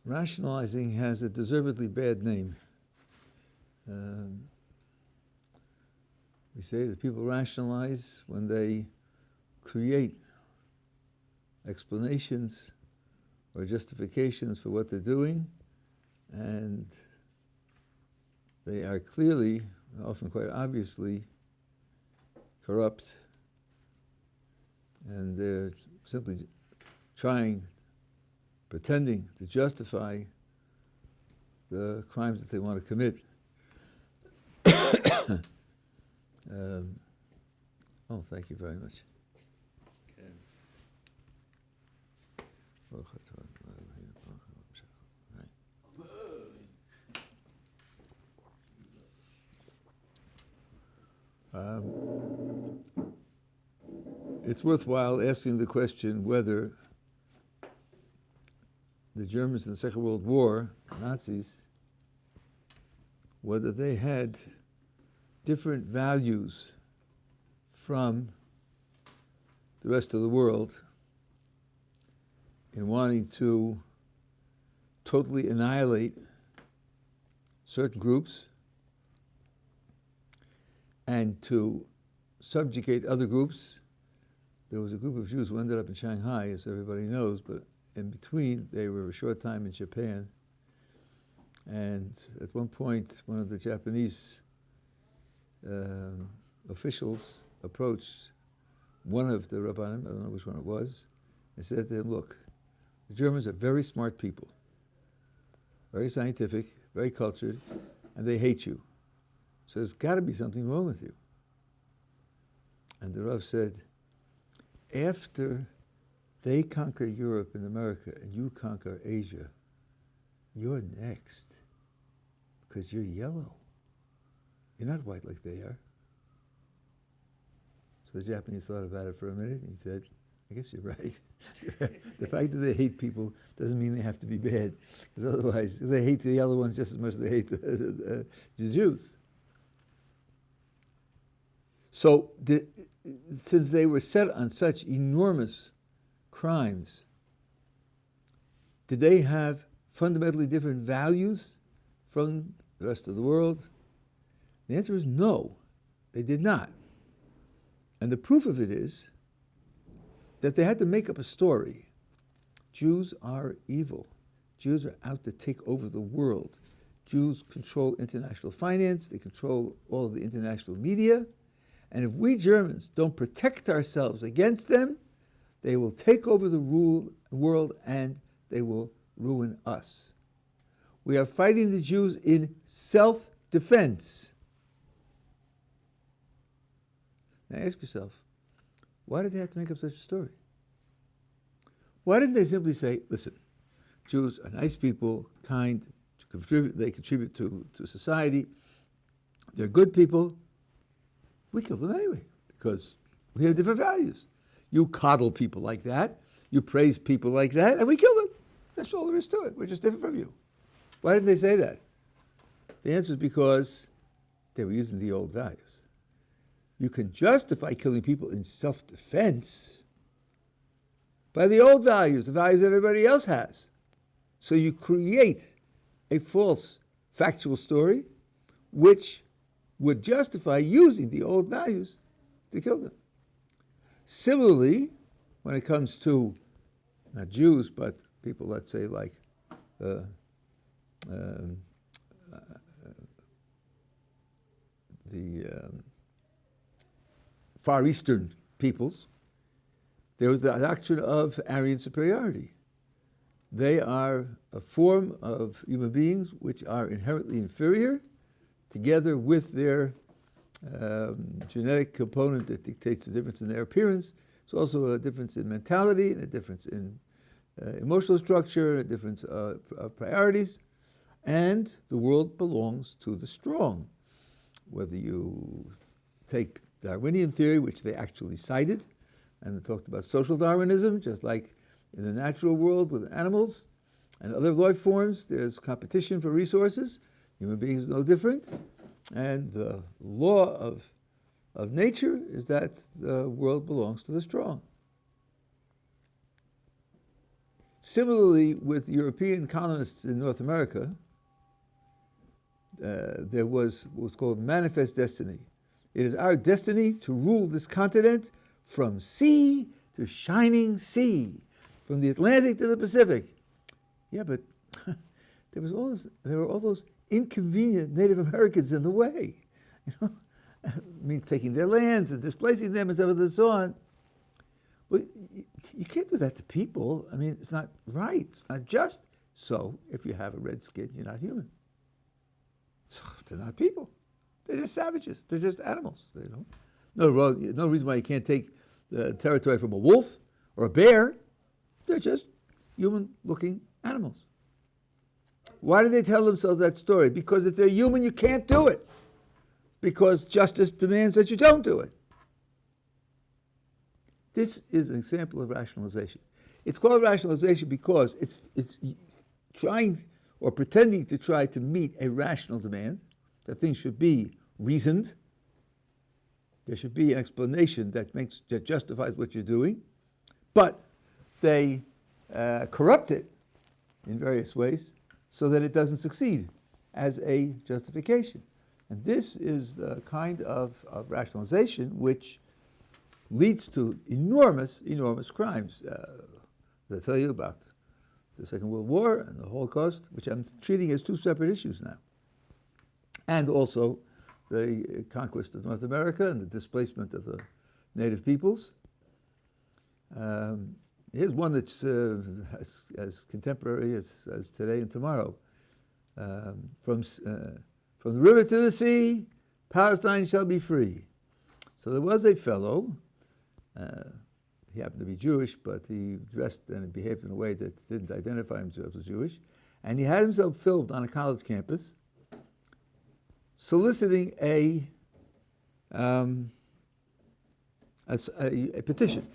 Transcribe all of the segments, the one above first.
Rationalizing has a deservedly bad name. We say that people rationalize when they create explanations or justifications for what they're doing, and they are clearly, often quite obviously, corrupt, and they're simply pretending to justify the crimes that they want to commit. Thank you very much. It's worthwhile asking the question whether the Germans in the Second World War, Nazis, whether they had different values from the rest of the world in wanting to totally annihilate certain groups and to subjugate other groups. There was a group of Jews who ended up in Shanghai, as everybody knows, but in between they were a short time in Japan. And at one point, one of the Japanese officials approached one of the Rabbanim, I don't know which one it was, and said to him, look, the Germans are very smart people, very scientific, very cultured, and they hate you. So there's got to be something wrong with you. And the Rav said, after they conquer Europe and America and you conquer Asia, you're next because you're yellow. You're not white like they are. So the Japanese thought about it for a minute and he said, I guess you're right. The fact that they hate people doesn't mean they have to be bad, because otherwise they hate the yellow ones just as much as they hate the Jews. So since they were set on such enormous crimes, did they have fundamentally different values from the rest of the world? The answer is no, they did not. And the proof of it is that they had to make up a story. Jews are evil. Jews are out to take over the world. Jews control international finance, they control all of the international media, and if we Germans don't protect ourselves against them, they will take over the world and they will ruin us. We are fighting the Jews in self-defense. Now ask yourself, why did they have to make up such a story? Why didn't they simply say, listen, Jews are nice people, kind, they contribute to society, they're good people, we kill them anyway, because we have different values. You coddle people like that, you praise people like that, and we kill them. That's all there is to it. We're just different from you. Why didn't they say that? The answer is because they were using the old values. You can justify killing people in self-defense by the old values, the values that everybody else has. So you create a false factual story which would justify using the old values to kill them. Similarly, when it comes to not Jews, but people, let's say, like the Far Eastern peoples, there was the doctrine of Aryan superiority. They are a form of human beings which are inherently inferior, together with their genetic component that dictates the difference in their appearance. It's also a difference in mentality, and a difference in emotional structure, a difference of priorities. And the world belongs to the strong. Whether you take Darwinian theory, which they actually cited, and they talked about social Darwinism, just like in the natural world with animals and other life forms, there's competition for resources. Human beings are no different. And the law of nature is that the world belongs to the strong. Similarly, with European colonists in North America, there was what's called manifest destiny. It is our destiny to rule this continent from sea to shining sea, from the Atlantic to the Pacific. Yeah, but there were all those inconvenient Native Americans in the way. It means taking their lands and displacing them and so forth and so on. Well, you can't do that to people. I mean, it's not right. It's not just. So, if you have a red skin, you're not human. So, they're not people. They're just savages. They're just animals. No reason why you can't take the territory from a wolf or a bear. They're just human-looking animals. Why do they tell themselves that story? Because if they're human, you can't do it. Because justice demands that you don't do it. This is an example of rationalization. It's called rationalization because it's trying or pretending to try to meet a rational demand, that things should be reasoned. There should be an explanation that justifies what you're doing, but they corrupt it in various ways so that it doesn't succeed as a justification. And this is the kind of rationalization which leads to enormous crimes. I tell you about the Second World War and the Holocaust, which I'm treating as two separate issues now. And also the conquest of North America and the displacement of the native peoples. Here's one that's as contemporary as today and tomorrow. From the river to the sea, Palestine shall be free. So there was a fellow, he happened to be Jewish, but he dressed and behaved in a way that didn't identify himself as Jewish, and he had himself filmed on a college campus soliciting a petition.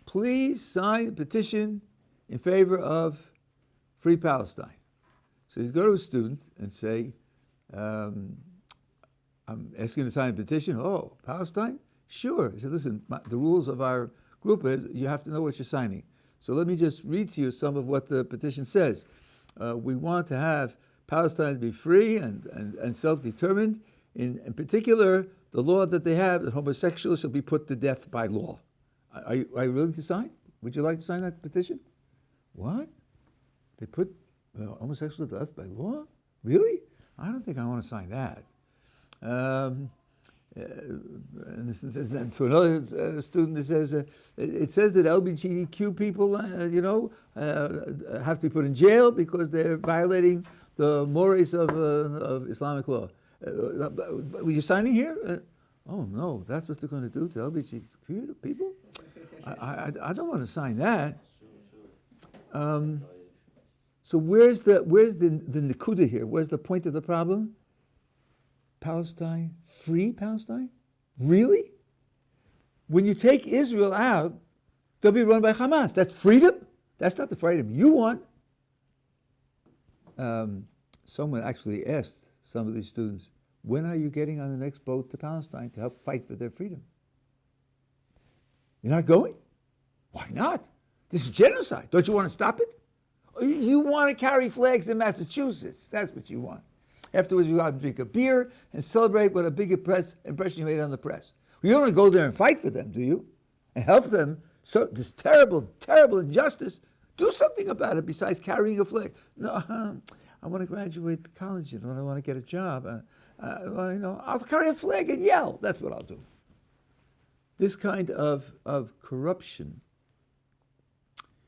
Please sign a petition in favor of free Palestine. So he'd go to a student and say, I'm asking to sign a petition. Oh, Palestine? Sure. He said, listen, the rules of our group is you have to know what you're signing. So let me just read to you some of what the petition says. We want to have Palestine to be free and self-determined. In particular, the law that they have, that homosexuals shall be put to death by law. Are you willing to sign? Would you like to sign that petition? What? They put homosexuals to death by law? Really? I don't think I want to sign that. And to another student, it says that LGBTQ people, have to be put in jail because they're violating the mores of Islamic law. Were you signing here? Oh no, that's what they're going to do to LGBTQ people? I don't want to sign that. So where's the nekuda here? Where's the point of the problem? Palestine, free Palestine? Really? When you take Israel out, they'll be run by Hamas. That's freedom? That's not the freedom you want. Someone actually asked some of these students, when are you getting on the next boat to Palestine to help fight for their freedom? You're not going? Why not? This is genocide. Don't you want to stop it? You want to carry flags in Massachusetts. That's what you want. Afterwards, you go out and drink a beer and celebrate what a big impression you made on the press. You don't want to go there and fight for them, do you? And help them. So this terrible, terrible injustice. Do something about it besides carrying a flag. No, I want to graduate college. I want to get a job. I'll carry a flag and yell. That's what I'll do. This kind of corruption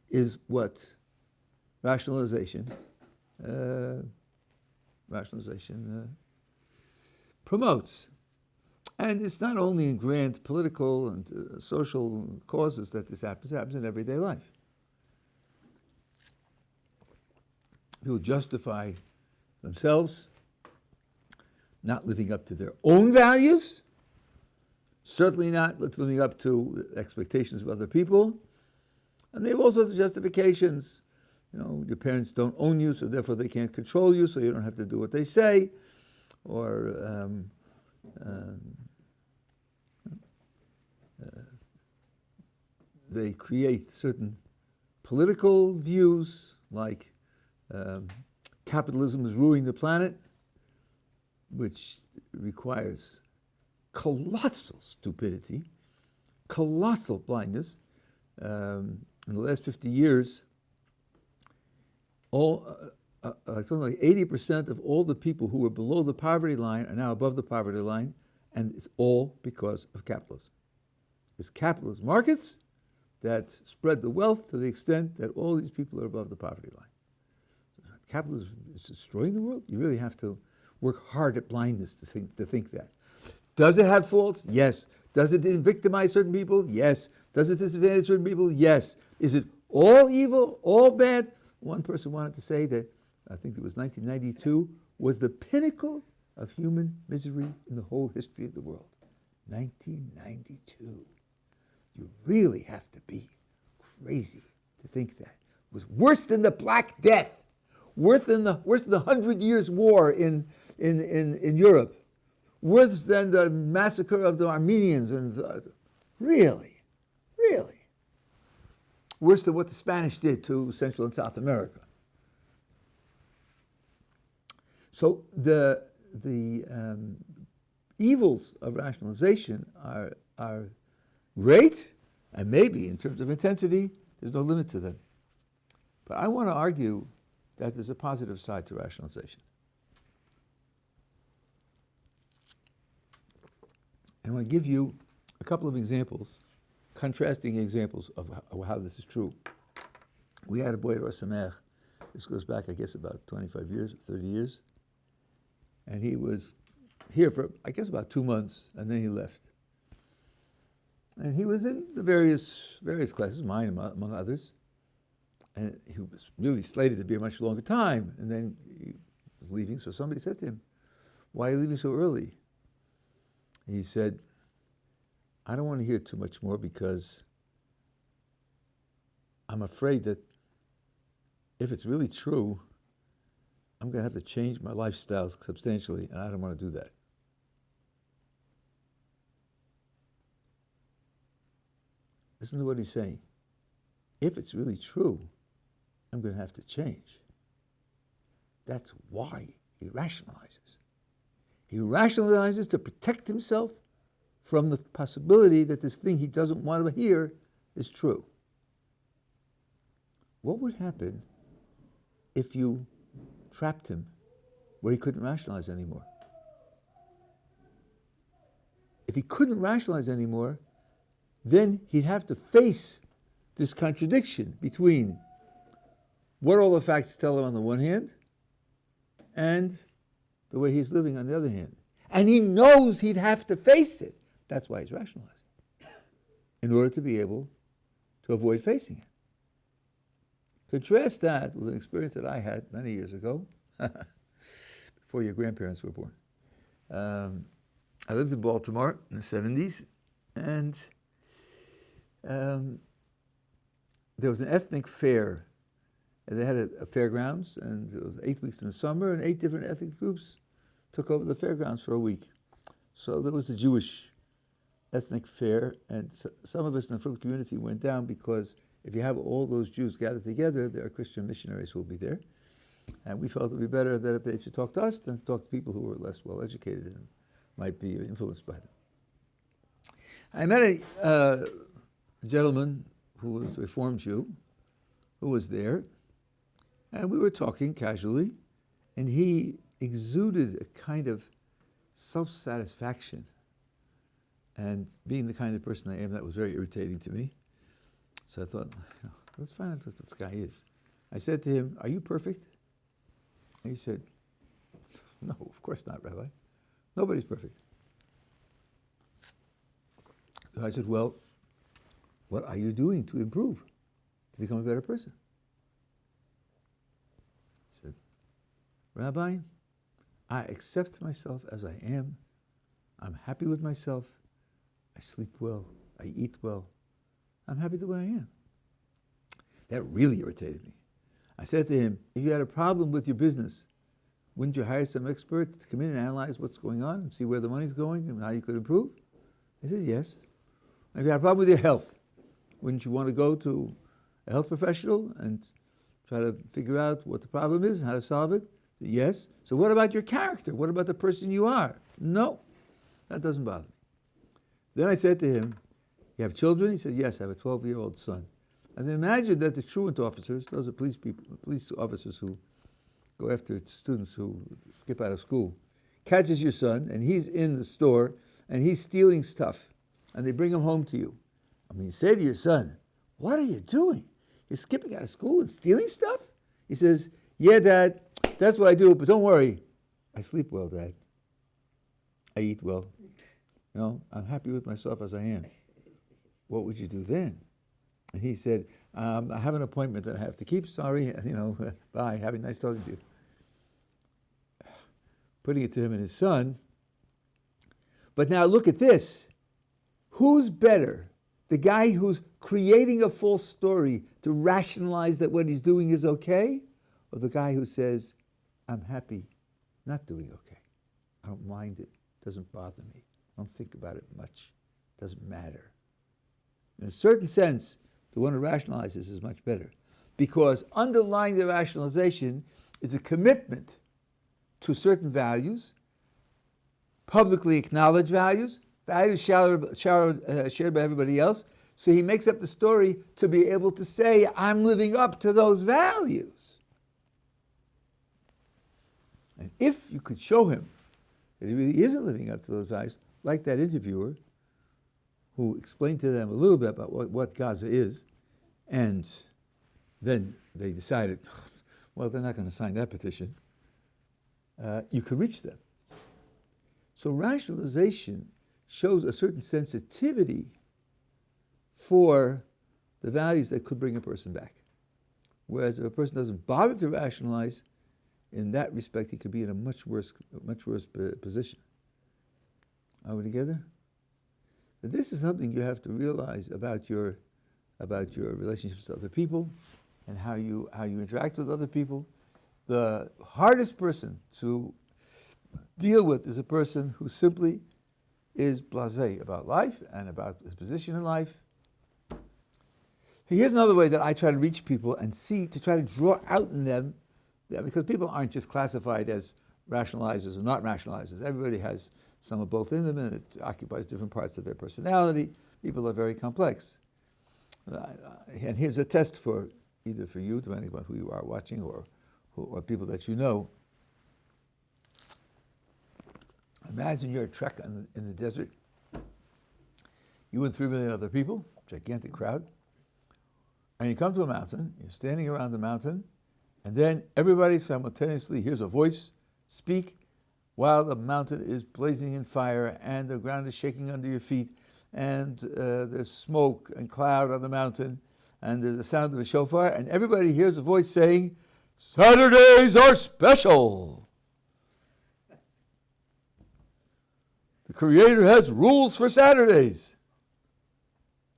is what rationalization promotes. And it's not only in grand political and social causes that this happens. It happens in everyday life. People justify themselves not living up to their own values, certainly not living up to expectations of other people, and they have all sorts of justifications. Your parents don't own you, so therefore they can't control you, so you don't have to do what they say, or they create certain political views like capitalism is ruining the planet, which requires colossal stupidity, colossal blindness. In the last 50 years, something like 80% of all the people who were below the poverty line are now above the poverty line, and it's all because of capitalism. It's capitalist markets that spread the wealth to the extent that all these people are above the poverty line. Capitalism is destroying the world. You really have to work hard at blindness to think that. Does it have faults? Yes. Does it victimize certain people? Yes. Does it disadvantage certain people? Yes. Is it all evil, all bad? One person wanted to say that, I think it was 1992, was the pinnacle of human misery in the whole history of the world. 1992. You really have to be crazy to think that. It was worse than the Black Death, worse than the 100 Years' War in Europe, worse than the massacre of the Armenians, really, worse than what the Spanish did to Central and South America. So the evils of rationalization are great, and maybe in terms of intensity, there's no limit to them. But I want to argue that there's a positive side to rationalization. And I want to give you a couple of examples, contrasting examples of how this is true. We had a boy at Ohr Somayach. This goes back, I guess, about 25 years, 30 years. And he was here for, I guess, about 2 months, and then he left. And he was in the various classes, mine among others. And he was really slated to be a much longer time. And then he was leaving, so somebody said to him, "Why are you leaving so early?" And he said, "I don't want to hear too much more because I'm afraid that if it's really true, I'm going to have to change my lifestyle substantially, and I don't want to do that." Listen to what he's saying. If it's really true, I'm going to have to change. That's why he rationalizes. He rationalizes to protect himself from the possibility that this thing he doesn't want to hear is true. What would happen if you trapped him where he couldn't rationalize anymore? If he couldn't rationalize anymore, then he'd have to face this contradiction between what all the facts tell him on the one hand and the way he's living on the other hand. And he knows he'd have to face it. That's why he's rationalizing, in order to be able to avoid facing it. Contrast that with an experience that I had many years ago, before your grandparents were born. I lived in Baltimore in the 70s, and there was an ethnic fair. And they had a fairgrounds, and it was 8 weeks in the summer, and 8 different ethnic groups took over the fairgrounds for a week. So there was a Jewish ethnic fair, and some of us in the Frum community went down because if you have all those Jews gathered together, there are Christian missionaries who will be there. And we felt it would be better that if they should talk to us than talk to people who were less well educated and might be influenced by them. I met a gentleman who was a Reformed Jew who was there, and we were talking casually, and he exuded a kind of self-satisfaction. And being the kind of person I am, that was very irritating to me. So I thought, let's find out what this guy is. I said to him, "Are you perfect?" And he said, "No, of course not, Rabbi. Nobody's perfect." So I said, "Well, what are you doing to improve, to become a better person?" He said, "Rabbi, I accept myself as I am. I'm happy with myself. I sleep well. I eat well. I'm happy the way I am." That really irritated me. I said to him, "If you had a problem with your business, wouldn't you hire some expert to come in and analyze what's going on and see where the money's going and how you could improve?" He said, "Yes." "If you had a problem with your health, wouldn't you want to go to a health professional and try to figure out what the problem is and how to solve it? Yes. So what about your character? What about the person you are? No, that doesn't bother me. Then I said to him, you have children? He said, yes, I have a 12-year-old son. I said, imagine that the truant officers, those are police officers who go after students who skip out of school, catches your son, and he's in the store, and he's stealing stuff, and they bring him home to you. I mean, you say to your son, what are you doing? You're skipping out of school and stealing stuff? He says, yeah, Dad, that's what I do, but don't worry. I sleep well, Dad. I eat well. You know, I'm happy with myself as I am. What would you do then? And he said, I have an appointment that I have to keep. Sorry, bye. Have a nice talking to you. Putting it to him and his son. But now look at this. Who's better? The guy who's creating a false story to rationalize that what he's doing is okay? Or the guy who says, I'm happy not doing okay. I don't mind it. It doesn't bother me. I don't think about it much. It doesn't matter. In a certain sense, the one who rationalizes is much better. Because underlying the rationalization is a commitment to certain values, publicly acknowledged values shared by everybody else. So he makes up the story to be able to say, I'm living up to those values. And if you could show him that he really isn't living up to those values, like that interviewer who explained to them a little bit about what Gaza is, and then they decided, well, they're not going to sign that petition, you could reach them. So rationalization shows a certain sensitivity for the values that could bring a person back. Whereas if a person doesn't bother to rationalize, in that respect, he could be in a much worse position. Are we together? But this is something you have to realize about your relationships to other people and how you interact with other people. The hardest person to deal with is a person who simply is blasé about life and about his position in life. Here's another way that I try to reach people and see, to try to draw out in them, because people aren't just classified as rationalizers or not rationalizers. Everybody has some of both in them, and it occupies different parts of their personality. People are very complex. And here's a test for either for you, depending on who you are watching, or people that you know. Imagine you're a trek in the desert. You and 3 million other people, gigantic crowd, and you come to a mountain, you're standing around the mountain, and then everybody simultaneously hears a voice speak while the mountain is blazing in fire and the ground is shaking under your feet, and there's smoke and cloud on the mountain, and there's the sound of a shofar, and everybody hears a voice saying, Saturdays are special. The Creator has rules for Saturdays.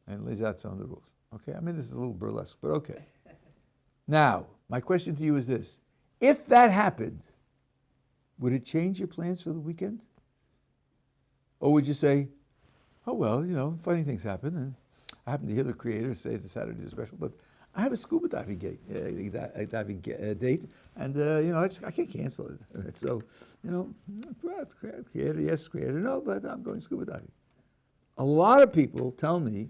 And lays out some of the rules. Okay, I mean, this is a little burlesque, but okay. Now, my question to you is this. If that happened, would it change your plans for the weekend? Or would you say, oh, well, funny things happen, and I happen to hear the Creator say the Saturday is special, but I have a scuba diving date, and I can't cancel it. So, Creator, yes, Creator, no, but I'm going scuba diving. A lot of people tell me,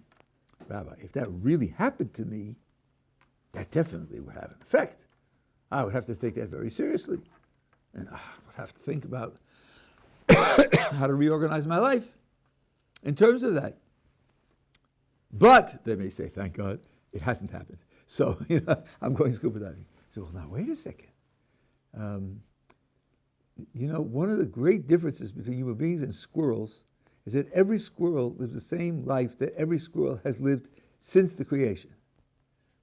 Rabbi, if that really happened to me, that definitely would have an effect. I would have to take that very seriously, and I would have to think about how to reorganize my life in terms of that. But they may say, thank God, it hasn't happened. So, I'm going scuba diving. So, well, now, wait a second. One of the great differences between human beings and squirrels is that every squirrel lives the same life that every squirrel has lived since the creation.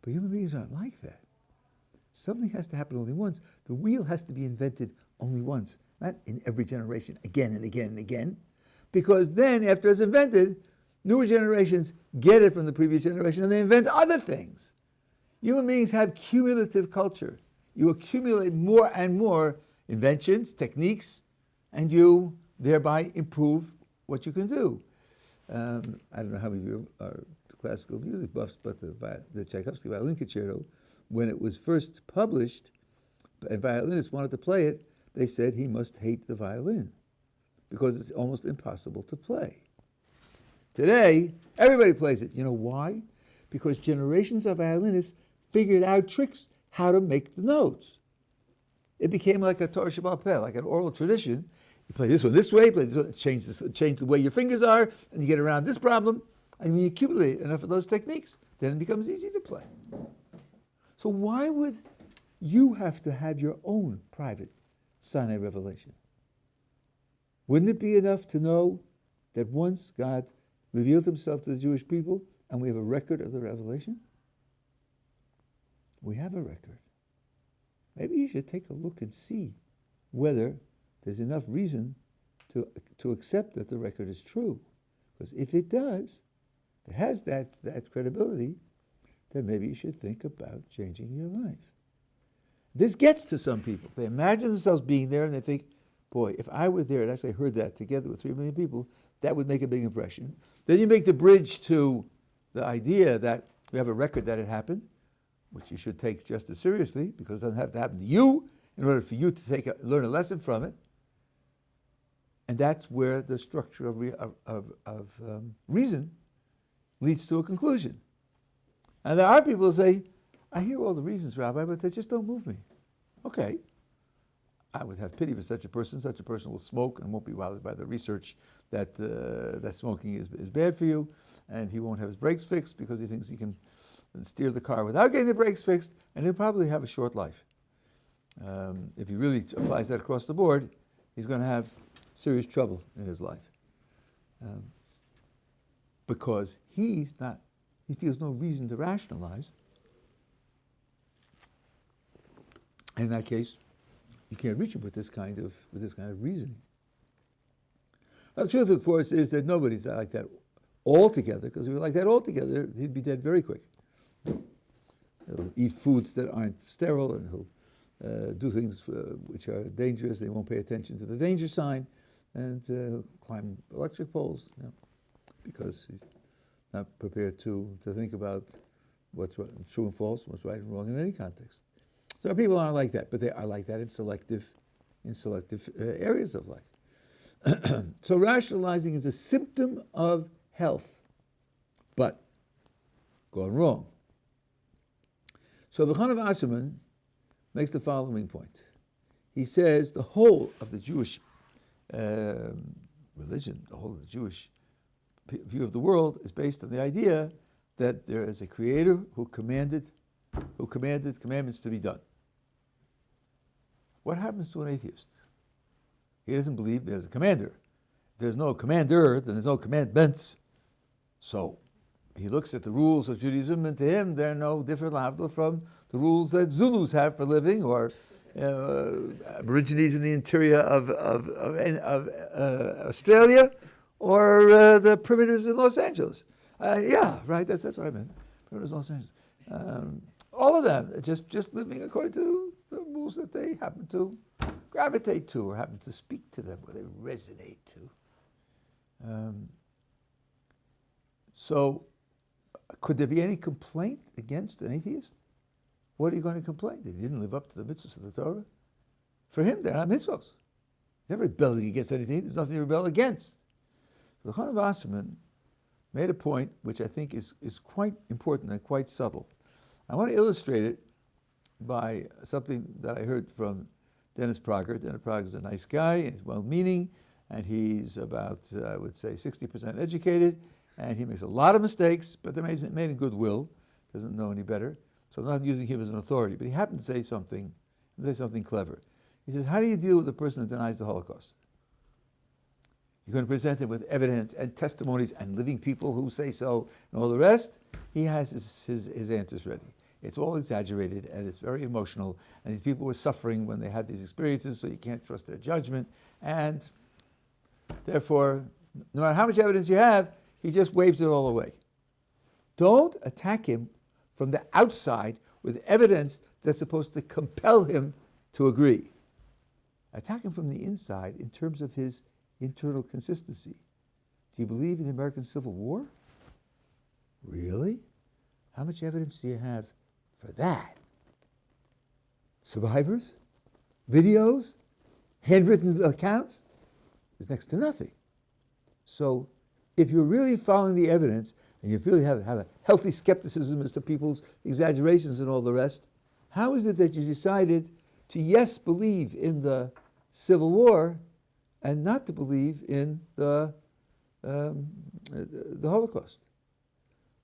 But human beings aren't like that. Something has to happen only once. The wheel has to be invented only once, not in every generation, again and again and again. Because then, after it's invented, newer generations get it from the previous generation and they invent other things. Human beings have cumulative culture. You accumulate more and more inventions, techniques, and you thereby improve what you can do. I don't know how many of you are classical music buffs, but the Tchaikovsky violin concerto, when it was first published, and violinists wanted to play it, they said he must hate the violin because it's almost impossible to play. Today, everybody plays it. You know why? Because generations of violinists figured out tricks how to make the notes. It became like a Torah Sheba'al Peh, like an oral tradition. You play this one this way, play this one, change the way your fingers are, and you get around this problem. And when you accumulate enough of those techniques, then it becomes easy to play. So why would you have to have your own private Sinai revelation? Wouldn't it be enough to know that once God revealed himself to the Jewish people and we have a record of the revelation? We have a record. Maybe you should take a look and see whether there's enough reason to accept that the record is true. Because if it does, it has that credibility, then maybe you should think about changing your life. This gets to some people. They imagine themselves being there and they think, boy, if I were there and actually heard that together with 3 million people, that would make a big impression. Then you make the bridge to the idea that we have a record that it happened, which you should take just as seriously because it doesn't have to happen to you in order for you to learn a lesson from it. And that's where the structure of reason leads to a conclusion. And there are people who say, I hear all the reasons, Rabbi, but they just don't move me. Okay. I would have pity for such a person. Such a person will smoke and won't be bothered by the research that smoking is bad for you, and he won't have his brakes fixed because he thinks he can steer the car without getting the brakes fixed, and he'll probably have a short life. If he really applies that across the board, he's going to have serious trouble in his life. Because he feels no reason to rationalize. And in that case, you can't reach him with this kind of reasoning. Now, the truth, of course, is that nobody's like that altogether, because if he were like that altogether, he'd be dead very quick. He'll eat foods that aren't sterile, and he'll do things which are dangerous. They won't pay attention to the danger sign, and he'll climb electric poles, because he's not prepared to think about what's true and false, what's right and wrong in any context. So people aren't like that, but they are like that in selective areas of life. So rationalizing is a symptom of health, but gone wrong. So B'chanav Asserman makes the following point. He says the whole of the Jewish religion, the whole of the Jewish view of the world is based on the idea that there is a creator who commanded commandments to be done. What happens to an atheist? He doesn't believe there's a commander. If there's no commander, then there's no commandments. So he looks at the rules of Judaism, and to him they're no different from the rules that Zulus have for living, or Aborigines in the interior of Australia, or the primitives in Los Angeles. Yeah, right, that's what I meant. Primitives in Los Angeles. All of them, just living according to the rules that they happen to gravitate to, or happen to speak to them, or they resonate to. So, could there be any complaint against an atheist? What are you going to complain? They didn't live up to the mitzvahs of the Torah? For him, they're not mitzvahs. He's never rebelling against anything. There's nothing to rebel against. The B'chanav Asserman made a point which I think is quite important and quite subtle. I want to illustrate it by something that I heard from Dennis Prager. Dennis Prager is a nice guy, he's well-meaning, and he's about, I would say, 60% educated, and he makes a lot of mistakes, but they're made in goodwill, doesn't know any better. So I'm not using him as an authority, but he happened to say something clever. He says, how do you deal with a person that denies the Holocaust? You're going to present him with evidence and testimonies and living people who say so and all the rest. He has his answers ready. It's all exaggerated and it's very emotional, and these people were suffering when they had these experiences, so you can't trust their judgment, and therefore, no matter how much evidence you have, he just waves it all away. Don't attack him from the outside with evidence that's supposed to compel him to agree. Attack him from the inside in terms of his internal consistency. Do you believe in the American Civil War? Really? How much evidence do you have for that? Survivors? Videos? Handwritten accounts? There's next to nothing. So if you're really following the evidence and you really have a healthy skepticism as to people's exaggerations and all the rest, how is it that you decided to, yes, believe in the Civil War and not to believe in the Holocaust?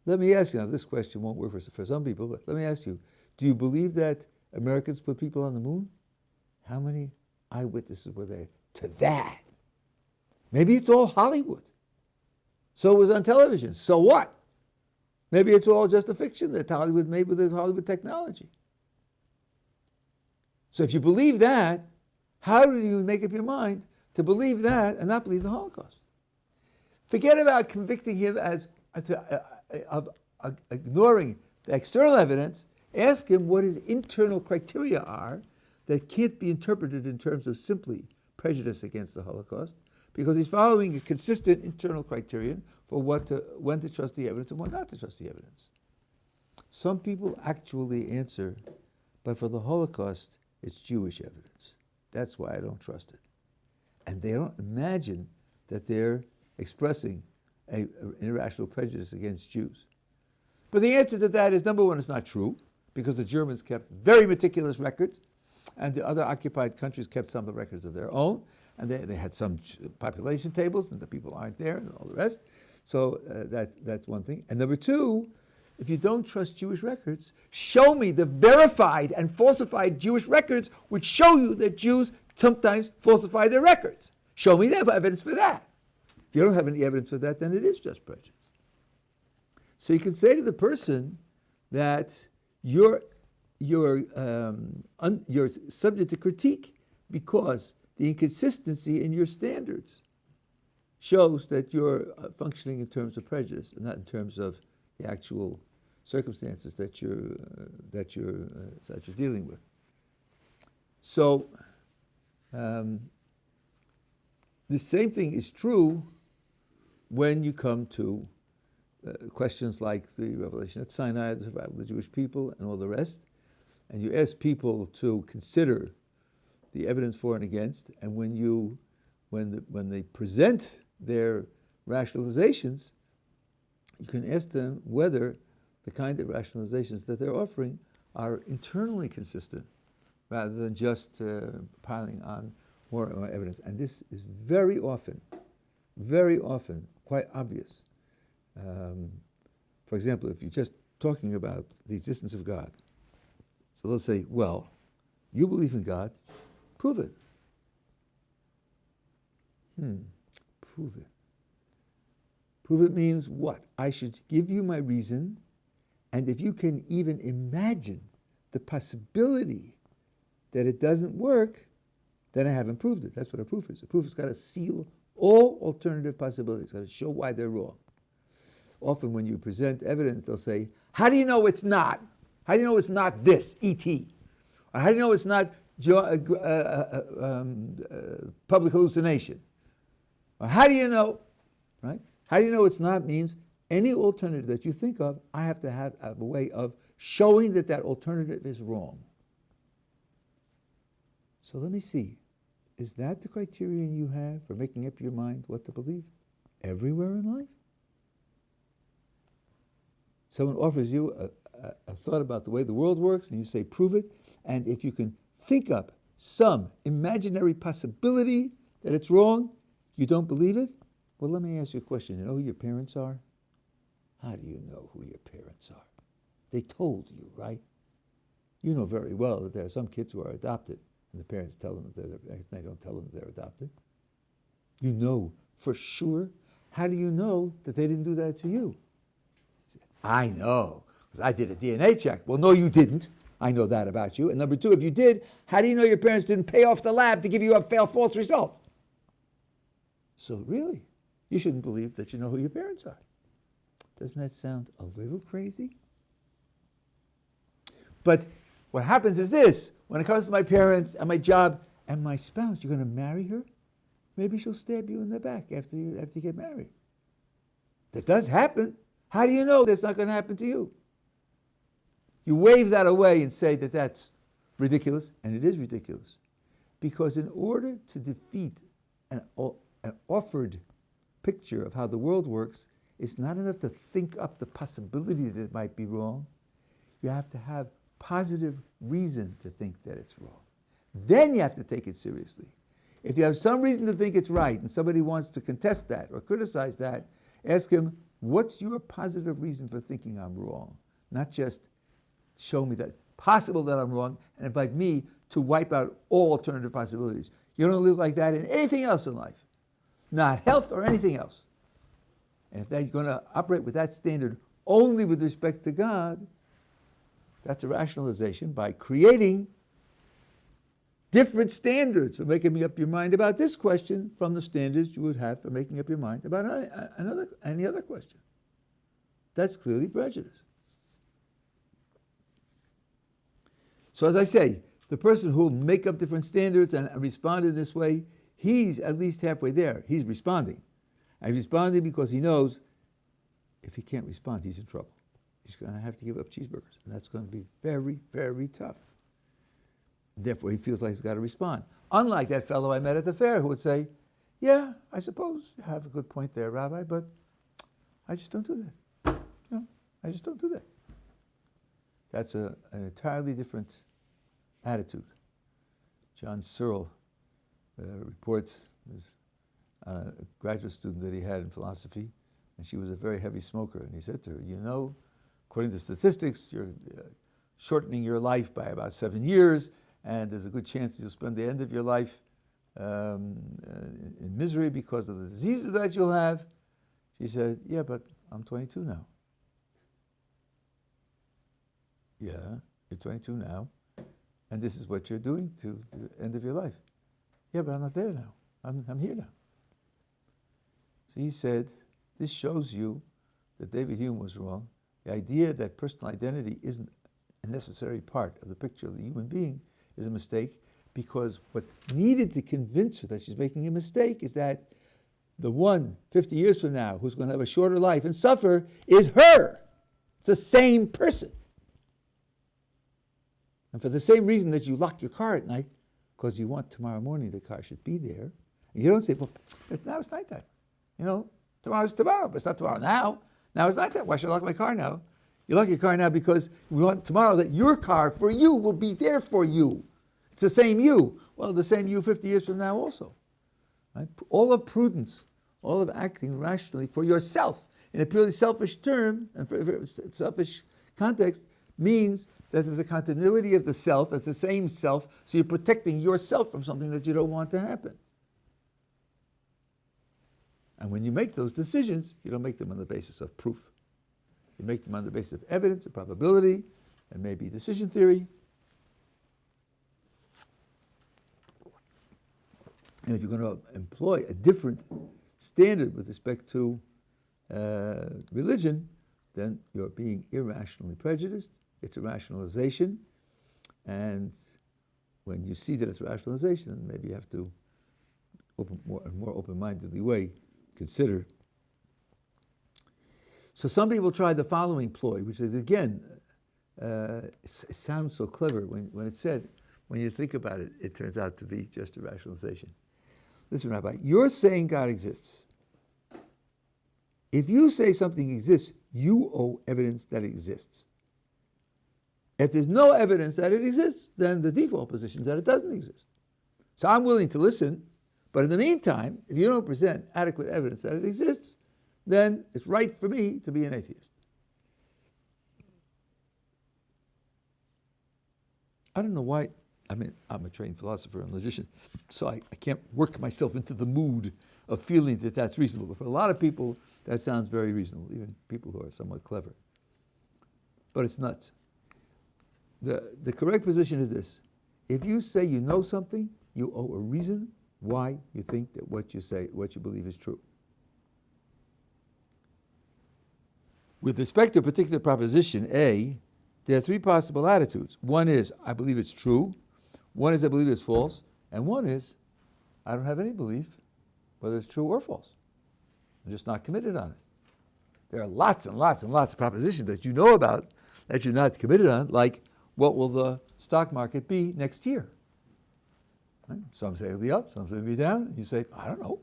Let me ask you, now this question won't work for some people, but let me ask you, do you believe that Americans put people on the moon? How many eyewitnesses were there to that? Maybe it's all Hollywood. So it was on television. So what? Maybe it's all just a fiction that Hollywood made with its Hollywood technology. So if you believe that, how do you make up your mind to believe that and not believe the Holocaust? Forget about convicting him of ignoring the external evidence. Ask him what his internal criteria are that can't be interpreted in terms of simply prejudice against the Holocaust, because he's following a consistent internal criterion for when to trust the evidence and when not to trust the evidence. Some people actually answer, but for the Holocaust, it's Jewish evidence. That's why I don't trust it. And they don't imagine that they're expressing an irrational prejudice against Jews. But the answer to that is, number one, it's not true, because the Germans kept very meticulous records, and the other occupied countries kept some of the records of their own, and they had some population tables, and the people aren't there, and all the rest. So that's one thing. And number two, if you don't trust Jewish records, show me the verified and falsified Jewish records which show you that Jews sometimes falsify their records. Show me the evidence for that. If you don't have any evidence for that, then it is just prejudice. So you can say to the person that you're subject to critique because the inconsistency in your standards shows that you're functioning in terms of prejudice and not in terms of the actual circumstances that you're dealing with. So the same thing is true when you come to questions like the revelation at Sinai, the survival of the Jewish people, and all the rest, and you ask people to consider the evidence for and against, and when they present their rationalizations, you can ask them whether the kind of rationalizations that they're offering are internally consistent, rather than just piling on more and more evidence. And this is very often quite obvious. For example, if you're just talking about the existence of God, so let's say, well, you believe in God, prove it. Prove it. Prove it means what? I should give you my reason, and if you can even imagine the possibility that it doesn't work, then I haven't proved it. That's what a proof is. A proof has got to seal all alternative possibilities. It's got to show why they're wrong. Often when you present evidence, they'll say, how do you know it's not? How do you know it's not this, E.T.? Or how do you know it's not public hallucination? Or how do you know, right? How do you know it's not means any alternative that you think of, I have to have a way of showing that that alternative is wrong. So let me see. Is that the criterion you have for making up your mind what to believe everywhere in life? Someone offers you a thought about the way the world works, and you say, prove it. And if you can think up some imaginary possibility that it's wrong, you don't believe it? Well, let me ask you a question. You know who your parents are? How do you know who your parents are? They told you, right? You know very well that there are some kids who are adopted, and the parents tell them that they don't tell them that they're adopted. You know for sure. How do you know that they didn't do that to you? I know, because I did a DNA check. Well, no, you didn't. I know that about you. And number two, if you did, how do you know your parents didn't pay off the lab to give you a false result? So really, you shouldn't believe that you know who your parents are. Doesn't that sound a little crazy? But what happens is this. When it comes to my parents and my job and my spouse, you're going to marry her? Maybe she'll stab you in the back after you get married. That does happen. How do you know that's not going to happen to you? You wave that away and say that that's ridiculous, and it is ridiculous. Because in order to defeat an offered picture of how the world works, it's not enough to think up the possibility that it might be wrong. You have to have positive reason to think that it's wrong. Then you have to take it seriously. If you have some reason to think it's right and somebody wants to contest that or criticize that, ask him, what's your positive reason for thinking I'm wrong? Not just show me that it's possible that I'm wrong and invite me to wipe out all alternative possibilities. You don't live like that in anything else in life, not health or anything else. And if you're going to operate with that standard only with respect to God, that's a rationalization by creating different standards for making up your mind about this question from the standards you would have for making up your mind about any other question. That's clearly prejudice. So as I say, the person who will make up different standards and respond in this way, he's at least halfway there. He's responding. And he's responding because he knows if he can't respond, he's in trouble. He's going to have to give up cheeseburgers. And that's going to be very, very tough. Therefore, he feels like he's got to respond. Unlike that fellow I met at the fair who would say, yeah, I suppose you have a good point there, Rabbi, but I just don't do that. I just don't do that. That's an entirely different attitude. John Searle reports this a graduate student that he had in philosophy, and she was a very heavy smoker. And he said to her, you know, according to statistics, you're shortening your life by about 7 years, and there's a good chance you'll spend the end of your life in misery because of the diseases that you'll have. She said, yeah, but I'm 22 now. Yeah, you're 22 now, and this is what you're doing to the end of your life. Yeah, but I'm not there now. I'm here now. So he said, this shows you that David Hume was wrong. The idea that personal identity isn't a necessary part of the picture of the human being is a mistake, because what's needed to convince her that she's making a mistake is that the one 50 years from now who's going to have a shorter life and suffer is her. It's the same person. And for the same reason that you lock your car at night, because you want tomorrow morning the car should be there, and you don't say, well, now it's nighttime. You know, tomorrow's tomorrow, but it's not tomorrow now. Now it's nighttime. Why should I lock my car now? You lock your car now because we want tomorrow that your car for you will be there for you. It's the same you. Well, the same you 50 years from now also. Right? All of prudence, all of acting rationally for yourself in a purely selfish term and for selfish context means that there's a continuity of the self, it's the same self, so you're protecting yourself from something that you don't want to happen. And when you make those decisions, you don't make them on the basis of proof. You make them on the basis of evidence and probability and maybe decision theory. And if you're going to employ a different standard with respect to religion, then you're being irrationally prejudiced. It's a rationalization. And when you see that it's a rationalization, then maybe you have to, more open-mindedly way, consider. So some people try the following ploy, which is, again, it sounds so clever when it's said. When you think about it, it turns out to be just a rationalization. Listen, Rabbi, you're saying God exists. If you say something exists, you owe evidence that it exists. If there's no evidence that it exists, then the default position is that it doesn't exist. So I'm willing to listen, but in the meantime, if you don't present adequate evidence that it exists, then it's right for me to be an atheist. I don't know why. I mean, I'm a trained philosopher and logician, so I can't work myself into the mood of feeling that that's reasonable. But for a lot of people, that sounds very reasonable, even people who are somewhat clever. But it's nuts. The correct position is this. If you say you know something, you owe a reason why you think that what you say, what you believe is true. With respect to a particular proposition, A, there are three possible attitudes. One is, I believe it's true. One is, I believe it's false. And one is, I don't have any belief whether it's true or false. I'm just not committed on it. There are lots and lots and lots of propositions that you know about that you're not committed on, like what will the stock market be next year? Right? Some say it'll be up, some say it'll be down. And you say, I don't know.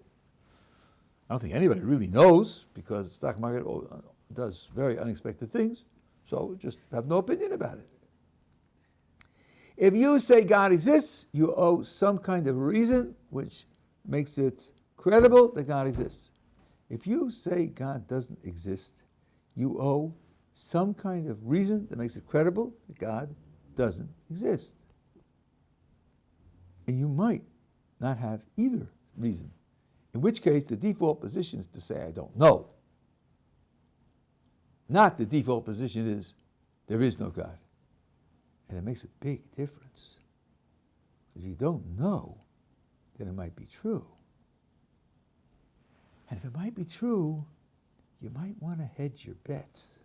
I don't think anybody really knows because the stock market does very unexpected things, so just have no opinion about it. If you say God exists, you owe some kind of reason which makes it credible that God exists. If you say God doesn't exist, you owe some kind of reason that makes it credible that God doesn't exist. And you might not have either reason, in which case the default position is to say, I don't know. Not the default position is, there is no God. And it makes a big difference. If you don't know, then it might be true. And if it might be true, you might want to hedge your bets.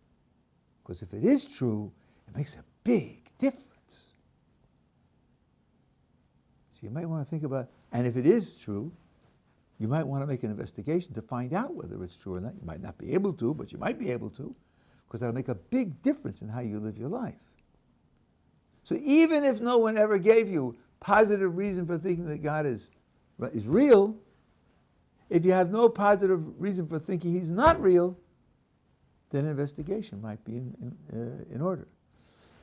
Because if it is true, it makes a big difference. So you might want to think about, and if it is true, you might want to make an investigation to find out whether it's true or not. You might not be able to, but you might be able to, because that'll make a big difference in how you live your life. So even if no one ever gave you positive reason for thinking that God is real, if you have no positive reason for thinking he's not real, then investigation might be in order.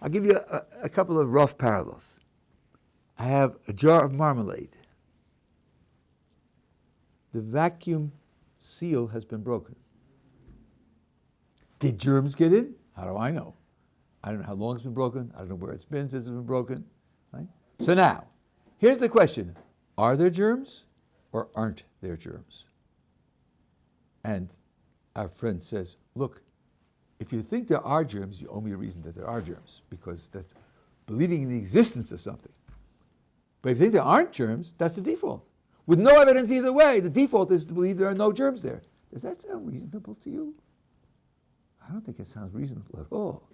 I'll give you a couple of rough parallels. I have a jar of marmalade. The vacuum seal has been broken. Did germs get in? How do I know? I don't know how long it's been broken. I don't know where it's been since it's been broken. Right? So now, here's the question. Are there germs or aren't there germs? And our friend says, look, if you think there are germs, you owe me a reason that there are germs, because that's believing in the existence of something. But if you think there aren't germs, that's the default. With no evidence either way, the default is to believe there are no germs there. Does that sound reasonable to you? I don't think it sounds reasonable at all.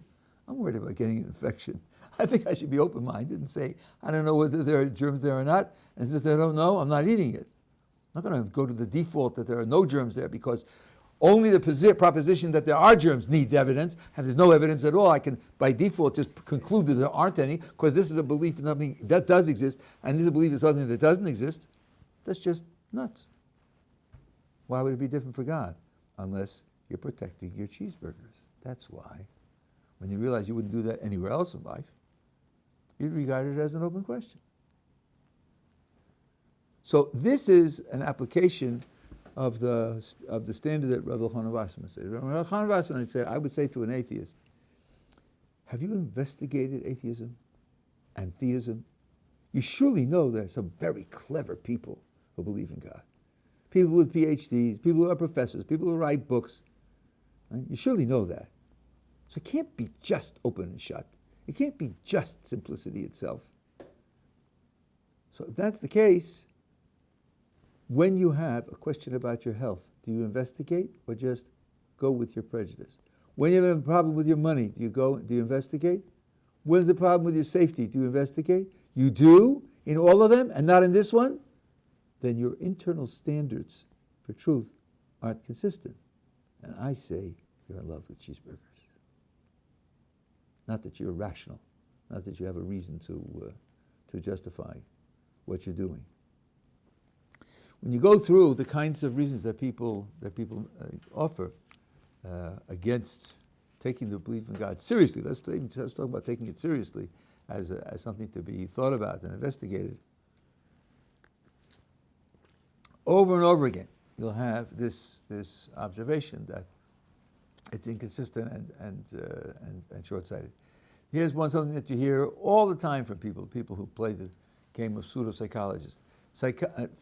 I'm worried about getting an infection. I think I should be open-minded and say, I don't know whether there are germs there or not, and since I don't know, I'm not eating it. I'm not going to go to the default that there are no germs there, because only the proposition that there are germs needs evidence, and there's no evidence at all. I can, by default, just conclude that there aren't any, because this is a belief in something that does exist, and this is a belief in something that doesn't exist. That's just nuts. Why would it be different for God? Unless you're protecting your cheeseburgers. That's why. When you realize you wouldn't do that anywhere else in life, you'd regard it as an open question. So this is an application of the standard that Rabbi Elchanan Wasserman said. Rabbi Elchanan Wasserman said, I would say to an atheist, have you investigated atheism and theism? You surely know there are some very clever people who believe in God. People with PhDs, people who are professors, people who write books. Right? You surely know that. So it can't be just open and shut. It can't be just simplicity itself. So if that's the case, when you have a question about your health, do you investigate or just go with your prejudice? When you have a problem with your money, do you investigate? When there's a problem with your safety, do you investigate? You do in all of them and not in this one? Then your internal standards for truth aren't consistent. And I say you're in love with cheeseburgers. Not that you're rational, not that you have a reason to justify what you're doing. When you go through the kinds of reasons that people offer against taking the belief in God seriously, let's talk about taking it seriously as something to be thought about and investigated. Over and over again, you'll have this observation that it's inconsistent and short-sighted. Here's something that you hear all the time from people who play the game of pseudo-psychologists.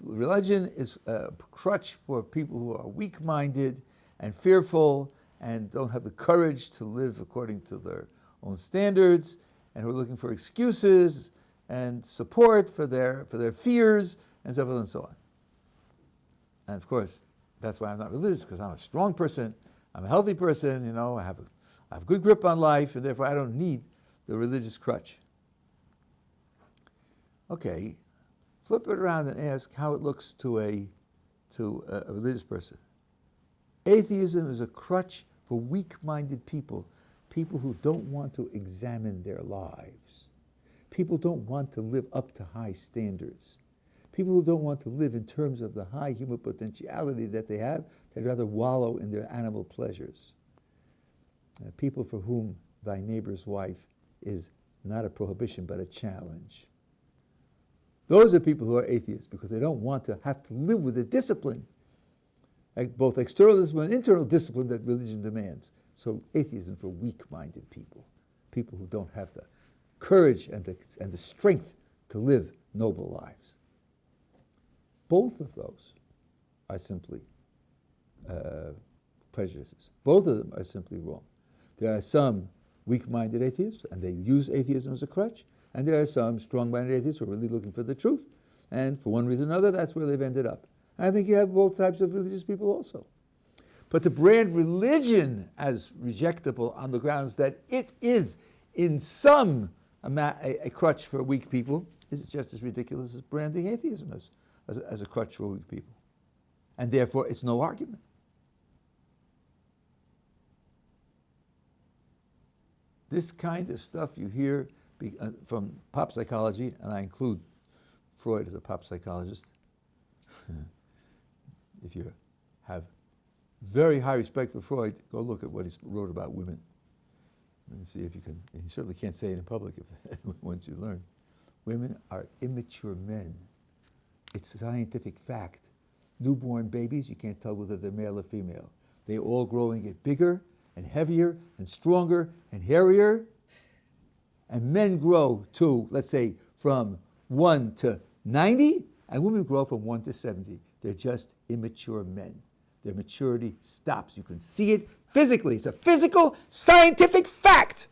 Religion is a crutch for people who are weak-minded and fearful and don't have the courage to live according to their own standards, and who are looking for excuses and support for their fears and so forth and so on. And of course, that's why I'm not religious, because I'm a strong person, I'm a healthy person, I have a good grip on life, and therefore I don't need the religious crutch. Okay, flip it around and ask how it looks to a religious person. Atheism is a crutch for weak-minded people, people who don't want to examine their lives, people who don't want to live up to high standards, people who don't want to live in terms of the high human potentiality that they have. They'd rather wallow in their animal pleasures. People for whom thy neighbor's wife is not a prohibition but a challenge. Those are people who are atheists because they don't want to have to live with the discipline, like both external discipline and internal discipline that religion demands. So atheism for weak-minded people, people who don't have the courage and the strength to live noble lives. Both of those are simply prejudices. Both of them are simply wrong. There are some weak-minded atheists, and they use atheism as a crutch, and there are some strong-minded atheists who are really looking for the truth, and for one reason or another, that's where they've ended up. And I think you have both types of religious people also. But to brand religion as rejectable on the grounds that it is, in some, a crutch for weak people is just as ridiculous as branding atheism as a crutch for weak people. And therefore, it's no argument. This kind of stuff you hear from pop psychology, and I include Freud as a pop psychologist. If you have very high respect for Freud, go look at what he wrote about women and see if you can. You certainly can't say it in public once you learn. Women are immature men. It's a scientific fact. Newborn babies, you can't tell whether they're male or female. They all grow and get bigger and heavier and stronger and hairier. And men grow to, let's say, from 1 to 90, and women grow from 1 to 70. They're just immature men. Their maturity stops. You can see it physically. It's a physical, scientific fact.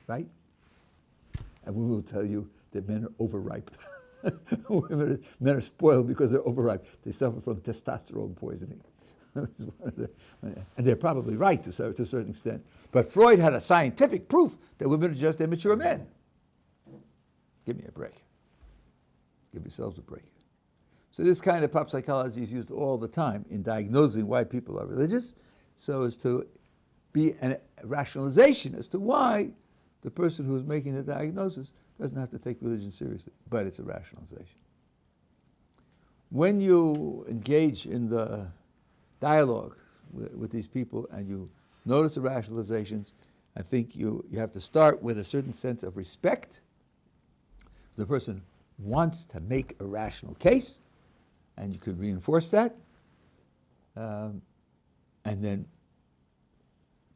Right? And we will tell you that men are overripe. Men are spoiled because they're overripe. They suffer from testosterone poisoning. And they're probably right to a certain extent. But Freud had a scientific proof that women are just immature men. Give me a break. Give yourselves a break. So this kind of pop psychology is used all the time in diagnosing why people are religious, so as to be a rationalization as to why the person who is making the diagnosis doesn't have to take religion seriously, but it's a rationalization. When you engage in the dialogue with these people and you notice the rationalizations, I think you have to start with a certain sense of respect. The person wants to make a rational case, and you could reinforce that, and then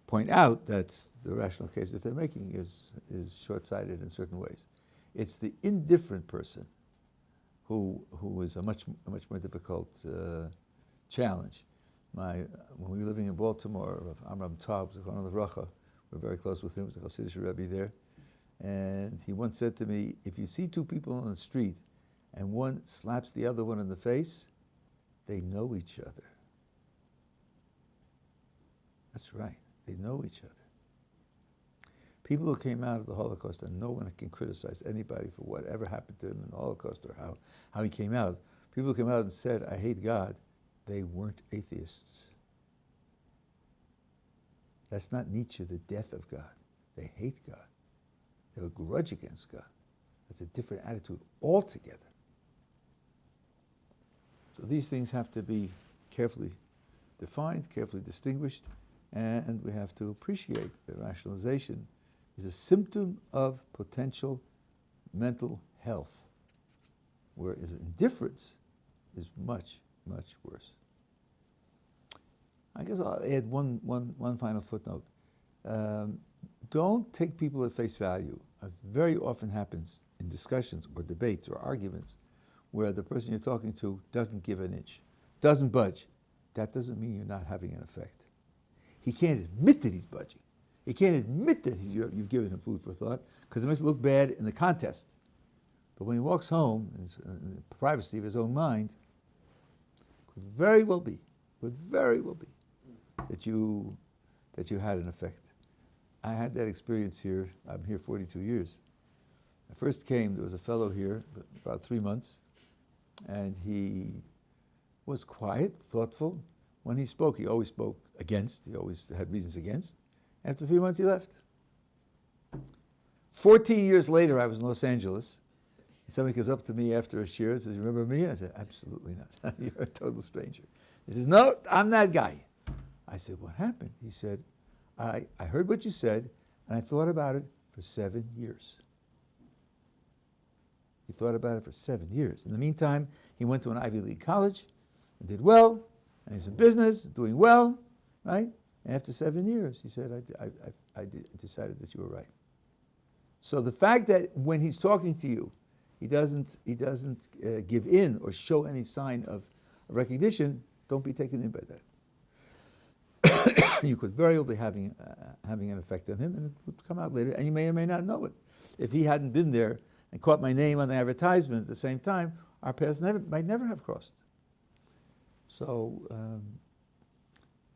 point out that the rational case that they're making is short-sighted in certain ways. It's the indifferent person who is a much more difficult challenge. When we were living in Baltimore, Amram Taub, we're very close with him, was a Hasidic Rabbi there, and he once said to me, if you see two people on the street and one slaps the other one in the face, they know each other. That's right, they know each other. People who came out of the Holocaust, and no one can criticize anybody for whatever happened to him in the Holocaust or how he came out. People who came out and said, I hate God, they weren't atheists. That's not Nietzsche, the death of God. They hate God. They have a grudge against God. That's a different attitude altogether. So these things have to be carefully defined, carefully distinguished, and we have to appreciate that rationalization is a symptom of potential mental health, whereas indifference is much, much worse. I guess I'll add one final footnote. Don't take people at face value. It very often happens in discussions or debates or arguments where the person you're talking to doesn't give an inch, doesn't budge. That doesn't mean you're not having an effect. He can't admit that he's budging. He can't admit that you've given him food for thought because it makes it look bad in the contest. But when he walks home in the privacy of his own mind, could very well be that you had an effect. I had that experience here. I'm here 42 years. I first came, there was a fellow here, about 3 months, and he was quiet, thoughtful, when he spoke against. He always had reasons against. After 3 months, he left. 14 years later, I was in Los Angeles. Somebody comes up to me after a shir and says, "You remember me?" I said, "Absolutely not. You're a total stranger." He says, "No, I'm that guy." I said, "What happened?" He said, I heard what you said, and I thought about it for 7 years. He thought about it for 7 years. In the meantime, he went to an Ivy League college and did well, and he's in business, doing well, right? And after 7 years, he said, I decided that you were right. So the fact that when he's talking to you, he doesn't give in or show any sign of recognition, don't be taken in by that. You could very well be having an effect on him, and it would come out later, and you may or may not know it. If he hadn't been there and caught my name on the advertisement at the same time, our paths might never have crossed. So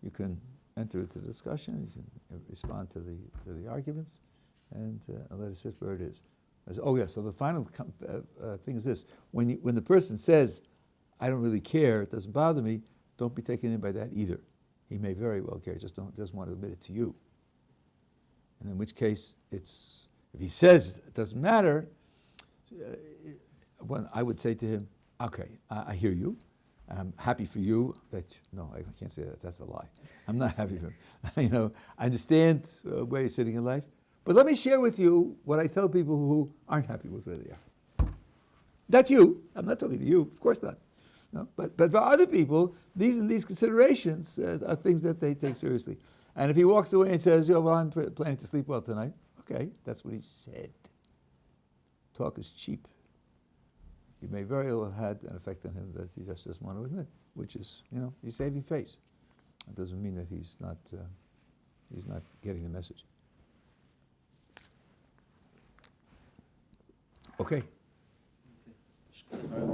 you can enter into the discussion, you can respond to the arguments, and let it sit where it is. So the final thing is this: when the person says, "I don't really care, it doesn't bother me," don't be taken in by that either. He may very well care, just doesn't want to admit it to you. And in which case, if he says it doesn't matter, I would say to him, "Okay, I hear you. I'm happy for you no, I can't say that. That's a lie. I'm not happy for him. I understand where you're sitting in life, but let me share with you what I tell people who aren't happy with where they are. Not you. I'm not talking to you. Of course not. No, but for other people, these considerations are things that they take seriously. And if he walks away and says, well, I'm planning to sleep well tonight, okay, that's what he said. Talk is cheap. You may very well have had an effect on him that he just doesn't want to admit, which is, he's saving face. It doesn't mean that he's not getting the message. Okay.